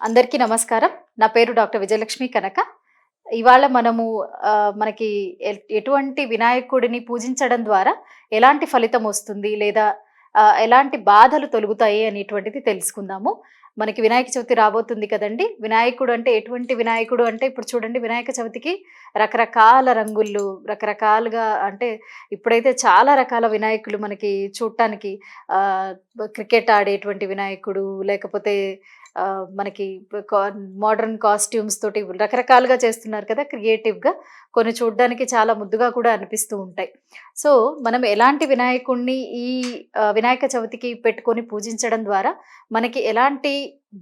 అందరికీ నమస్కారం. నా పేరు డాక్టర్ విజయలక్ష్మి కనక. ఇవాళ మనము మనకి ఎటువంటి వినాయకుడిని పూజించడం ద్వారా ఎలాంటి ఫలితం వస్తుంది? లేదా ఎలాంటి బాధలు తొలగుతాయి అనేటువంటిది తెలుసుకుందాము. మనకి వినాయక చవితి రాబోతుంది కదండీ! వినాయకుడు అంటే ఎటువంటి వినాయకుడు అంటే ఇప్పుడు చూడండి వినాయక చవితికి రకరకాల రంగులు, రకరకాలుగా అంటే ఇప్పుడైతే చాలా రకాల వినాయకులు మనకి చూడటానికి ఆహ్, క్రికెట్ ఆడేటువంటి వినాయకుడు, లేకపోతే మనకి మోడర్న్ కాస్ట్యూమ్స్ తోటి రకరకాలుగా చేస్తున్నారు కదా! క్రియేటివ్‌గా. కొన్ని చూడ్డానికి చాలా ముద్దుగా కూడా అనిపిస్తూ ఉంటాయి. సో, మనం ఎలాంటి వినాయకుడిని ఈ వినాయక చవితికి పెట్టుకొని పూజించడం ద్వారా మనకి ఎలాంటి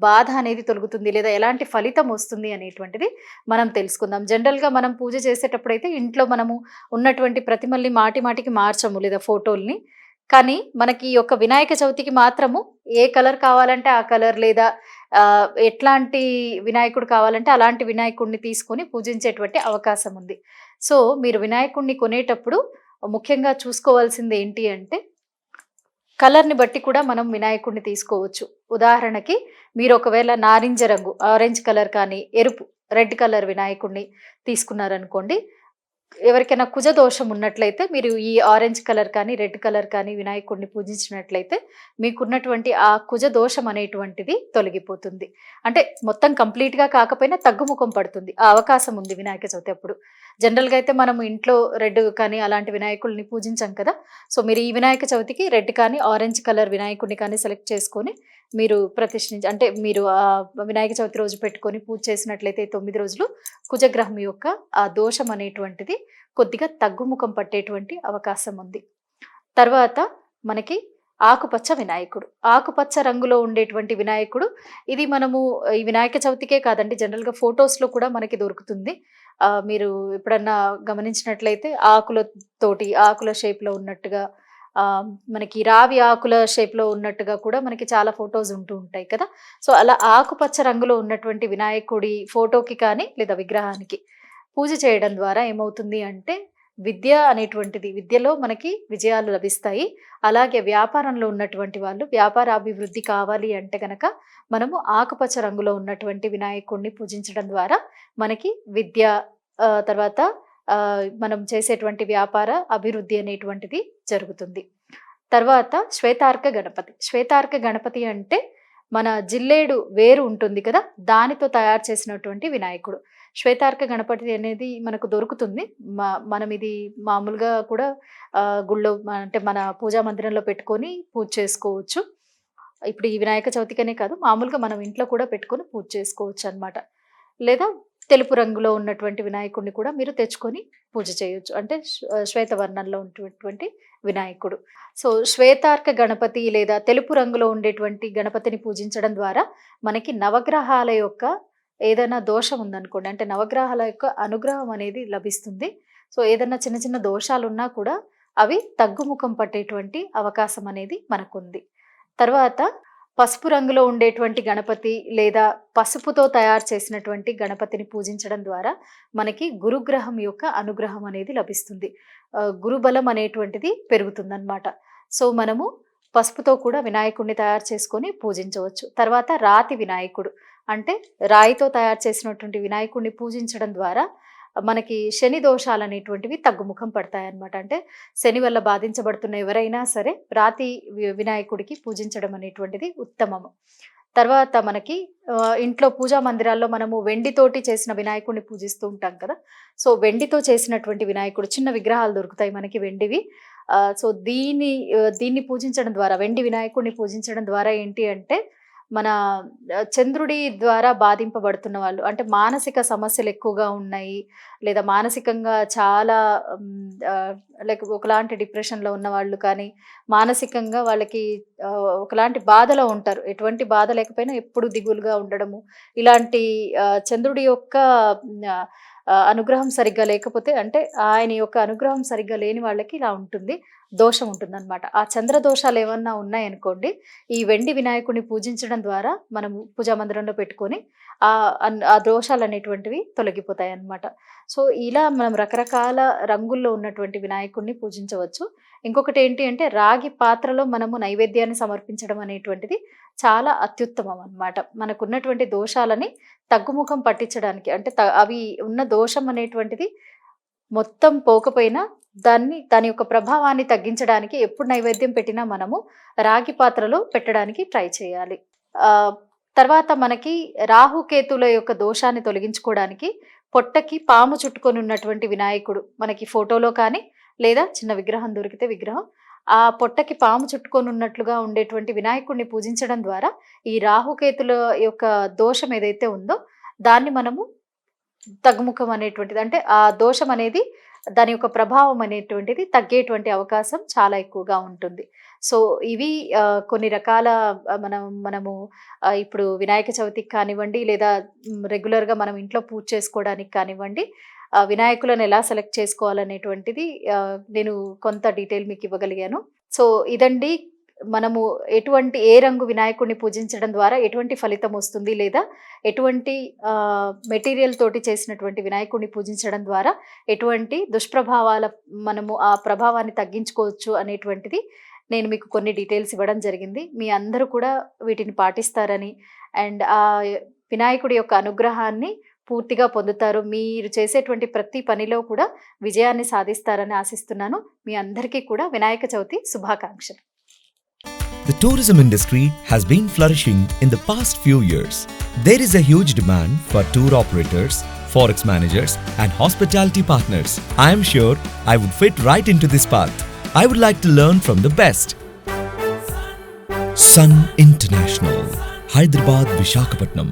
బాధ అనేది తొలగుతుంది? లేదా ఎలాంటి ఫలితం వస్తుంది అనేటువంటిది మనం తెలుసుకుందాం. జనరల్‌గా మనం పూజ చేసేటప్పుడైతే ఇంట్లో మనము ఉన్నటువంటి ప్రతిమల్ని మాటి మాటికి మార్చము లేదా ఫోటోల్ని. కానీ మనకి ఈ యొక్క వినాయక చవితికి మాత్రము ఏ కలర్ కావాలంటే ఆ కలర్ లేదా ఎట్లాంటి వినాయకుడు కావాలంటే అలాంటి వినాయకుడిని తీసుకొని పూజించేటువంటి అవకాశం ఉంది. సో, మీరు వినాయకుడిని కొనేటప్పుడు ముఖ్యంగా చూసుకోవాల్సింది ఏంటి అంటే, కలర్‌ని బట్టి కూడా మనం వినాయకుడిని తీసుకోవచ్చు. ఉదాహరణకి మీరు ఒకవేళ నారింజ రంగు, ఆరెంజ్ కలర్ కానీ, ఎరుపు, రెడ్ కలర్ వినాయకుడిని తీసుకున్నారనుకోండి, ఎవరికైనా కుజ దోషం ఉన్నట్లయితే మీరు ఈ ఆరెంజ్ కలర్ కానీ, రెడ్ కలర్ కానీ వినాయకుడిని పూజించినట్లయితే మీకున్నటువంటి ఆ కుజ దోషం అనేటువంటిది తొలగిపోతుంది. అంటే మొత్తం కంప్లీట్‌గా కాకపోయినా తగ్గుముఖం పడుతుంది. ఆ అవకాశం ఉంది వినాయక చవితి అప్పుడు. జనరల్‌గా అయితే మనం ఇంట్లో రెడ్ కానీ అలాంటి వినాయకుల్ని పూజించం కదా! సో, మీరు ఈ వినాయక చవితికి రెడ్ కానీ, ఆరెంజ్ కలర్ వినాయకుడిని కానీ సెలెక్ట్ చేసుకొని మీరు అంటే మీరు వినాయక చవితి రోజు పెట్టుకొని పూజ చేసినట్లయితే 9 రోజులు కుజగ్రహం యొక్క ఆ దోషం అనేటువంటిది కొద్దిగా తగ్గుముఖం పట్టేటువంటి అవకాశం ఉంది. తర్వాత మనకి ఆకుపచ్చ వినాయకుడు. ఆకుపచ్చ రంగులో ఉండేటువంటి వినాయకుడు ఇది మనము ఈ వినాయక చవితికే కాదండి జనరల్‌గా ఫోటోస్‌లో కూడా మనకి దొరుకుతుంది. మీరు ఎప్పుడన్నా గమనించినట్లయితే ఆకుల షేప్‌లో ఉన్నట్టుగా మనకి రావి ఆకుల షేప్‌లో ఉన్నట్టుగా కూడా మనకి చాలా ఫోటోస్ ఉంటూ ఉంటాయి కదా! సో, అలా ఆకుపచ్చ రంగులో ఉన్నటువంటి వినాయకుడి ఫోటోకి కానీ లేదా విగ్రహానికి పూజ చేయడం ద్వారా ఏమవుతుంది అంటే విద్యలో మనకి విజయాలు లభిస్తాయి. అలాగే వ్యాపారంలో ఉన్నటువంటి వాళ్ళు వ్యాపార అభివృద్ధి కావాలి అంటే గనక మనము ఆకుపచ్చ రంగులో ఉన్నటువంటి వినాయకుడిని పూజించడం ద్వారా మనకి విద్య తర్వాత మనం చేసేటువంటి వ్యాపార అభివృద్ధి అనేటువంటిది జరుగుతుంది. తర్వాత శ్వేతార్క గణపతి. శ్వేతార్క గణపతి అంటే మన జిల్లేడు వేరు ఉంటుంది కదా! దానితో తయారు చేసినటువంటి వినాయకుడు. శ్వేతార్క గణపతి అనేది మనకు దొరుకుతుంది. మనం ఇది మామూలుగా కూడా గుళ్ళో అంటే మన పూజా మందిరంలో పెట్టుకొని పూజ చేసుకోవచ్చు. ఇప్పుడు ఈ వినాయక చవితికనే కాదు మామూలుగా మనం ఇంట్లో కూడా పెట్టుకొని పూజ చేసుకోవచ్చనమాట. లేదా తెలుపు రంగులో ఉన్నటువంటి వినాయకుడిని కూడా మీరు తెచ్చుకొని పూజ చేయొచ్చు. అంటే శ్వేతవర్ణంలో ఉన్నటువంటి వినాయకుడు. సో, శ్వేతార్క గణపతి లేదా తెలుపు రంగులో ఉండేటువంటి గణపతిని పూజించడం ద్వారా మనకి నవగ్రహాల యొక్క ఏదైనా దోషం ఉందనుకోండి, అంటే నవగ్రహాల యొక్క అనుగ్రహం అనేది లభిస్తుంది. సో, ఏదన్నా చిన్న చిన్న దోషాలున్నా కూడా అవి తగ్గుముఖం పట్టేటువంటి అవకాశం అనేది మనకుంది. తర్వాత పసుపు రంగులో ఉండేటువంటి గణపతి లేదా పసుపుతో తయారు చేసినటువంటి గణపతిని పూజించడం ద్వారా మనకి గురుగ్రహం యొక్క అనుగ్రహం అనేది లభిస్తుంది. గురుబలం అనేటువంటిది పెరుగుతుందనమాట. సో, మనము పసుపుతో కూడా వినాయకుడిని తయారు చేసుకొని పూజించవచ్చు. తర్వాత రాతి వినాయకుడు. అంటే రాయితో తయారు చేసినటువంటి వినాయకుడిని పూజించడం ద్వారా మనకి శని దోషాలనేటువంటివి తగ్గుముఖం పడతాయన్నమాట. అంటే శని వల్ల బాధించబడుతున్న ఎవరైనా సరే రాతి వినాయకుడికి పూజించడం అనేటువంటిది ఉత్తమము. తర్వాత మనకి ఇంట్లో పూజా మందిరాల్లో మనము వెండితోటి చేసిన వినాయకుడిని పూజిస్తూ ఉంటాం కదా! సో, వెండితో చేసినటువంటి వినాయకుడు చిన్న విగ్రహాలు దొరుకుతాయి మనకి వెండివి. సో, దీన్ని పూజించడం ద్వారా వెండి వినాయకుడిని పూజించడం ద్వారా ఏంటి అంటే మన చంద్రుడి ద్వారా బాధింపబడుతున్న వాళ్ళు అంటే మానసిక సమస్యలు ఎక్కువగా ఉన్నాయి. లేదా మానసికంగా చాలా లైక్ ఒకలాంటి డిప్రెషన్‌లో ఉన్నవాళ్ళు కానీ, మానసికంగా వాళ్ళకి ఒకలాంటి బాధలో ఉంటారు. ఎటువంటి బాధ లేకపోయినా ఎప్పుడు దిగులుగా ఉండడము. ఇలాంటి చంద్రుడి యొక్క ఆహ్, అనుగ్రహం సరిగ్గా లేకపోతే అంటే ఆయన యొక్క అనుగ్రహం సరిగ్గా లేని వాళ్ళకి ఇలా ఉంటుంది. దోషం ఉంటుందనమాట. ఆ చంద్ర దోషాలేమన్నా ఉన్నాయనుకోండి, ఈ వెండి వినాయకుడిని పూజించడం ద్వారా మనము పూజా మందిరంలో పెట్టుకొని ఆ దోషాలనేటువంటివి తొలగిపోతాయన్నమాట. సో, ఇలా మనం రకరకాల రంగుల్లో ఉన్నటువంటి వినాయకుడిని పూజించవచ్చు. ఇంకొకటి ఏంటి అంటే రాగి పాత్రలో మనము నైవేద్యాన్ని సమర్పించడం అనేటువంటిది చాలా అత్యుత్తమం అన్నమాట. మనకున్నటువంటి దోషాలని తగ్గుముఖం పట్టించడానికి అంటే అవి ఉన్న దోషం అనేటువంటిది మొత్తం పోకపోయినా దాని యొక్క ప్రభావాన్ని తగ్గించడానికి ఎప్పుడు నైవేద్యం పెట్టినా మనము రాగి పాత్రలో పెట్టడానికి ట్రై చేయాలి. తర్వాత మనకి రాహుకేతుల యొక్క దోషాన్ని తొలగించుకోవడానికి పొట్టకి పాము చుట్టుకొని ఉన్నటువంటి వినాయకుడు మనకి ఫోటోలో కానీ లేదా చిన్న విగ్రహం దొరికితే విగ్రహం ఆ పొట్టకి పాము చుట్టుకొని ఉన్నట్లుగా ఉండేటువంటి వినాయకుడిని పూజించడం ద్వారా ఈ రాహుకేతుల యొక్క దోషం ఏదైతే ఉందో దాన్ని మనము తగ్గుముఖం అనేటువంటిది అంటే ఆ దోషం అనేది దాని యొక్క ప్రభావం అనేటువంటిది తగ్గేటువంటి అవకాశం చాలా ఎక్కువగా ఉంటుంది. సో ఇవి కొన్ని రకాల మనము ఇప్పుడు వినాయక చవితికి కానివ్వండి లేదా రెగ్యులర్గా మనం ఇంట్లో పూజ చేసుకోవడానికి కానివ్వండి వినాయకులను ఎలా సెలెక్ట్ చేసుకోవాలనేటువంటిది నేను కొంత డీటెయిల్ మీకు ఇవ్వగలిగాను. సో ఇదండి మనము ఏ రంగు వినాయకుడిని పూజించడం ద్వారా ఎటువంటి ఫలితం వస్తుంది లేదా ఎటువంటి మెటీరియల్ తోటి చేసినటువంటి వినాయకుడిని పూజించడం ద్వారా ఎటువంటి దుష్ప్రభావాల మనము ఆ ప్రభావాన్ని తగ్గించుకోవచ్చు అనేటువంటిది నేను మీకు కొన్ని డీటెయిల్స్ ఇవ్వడం జరిగింది. మీ అందరూ కూడా వీటిని పాటిస్తారని అండ్ ఆ వినాయకుడి యొక్క అనుగ్రహాన్ని పూర్తిగా పొందుతారు. మీరు చేసేటువంటి ప్రతి పనిలో కూడా విజయాన్ని సాధిస్తారని ఆశిస్తున్నాను. మీ అందరికీ కూడా వినాయక చవితి శుభాకాంక్షలు. The tourism industry has been flourishing in the past few years. There is a huge demand for tour operators, forex managers, and hospitality partners. I am sure I would fit right into this path. I would like to learn from the best. Sun International, Hyderabad, Visakhapatnam.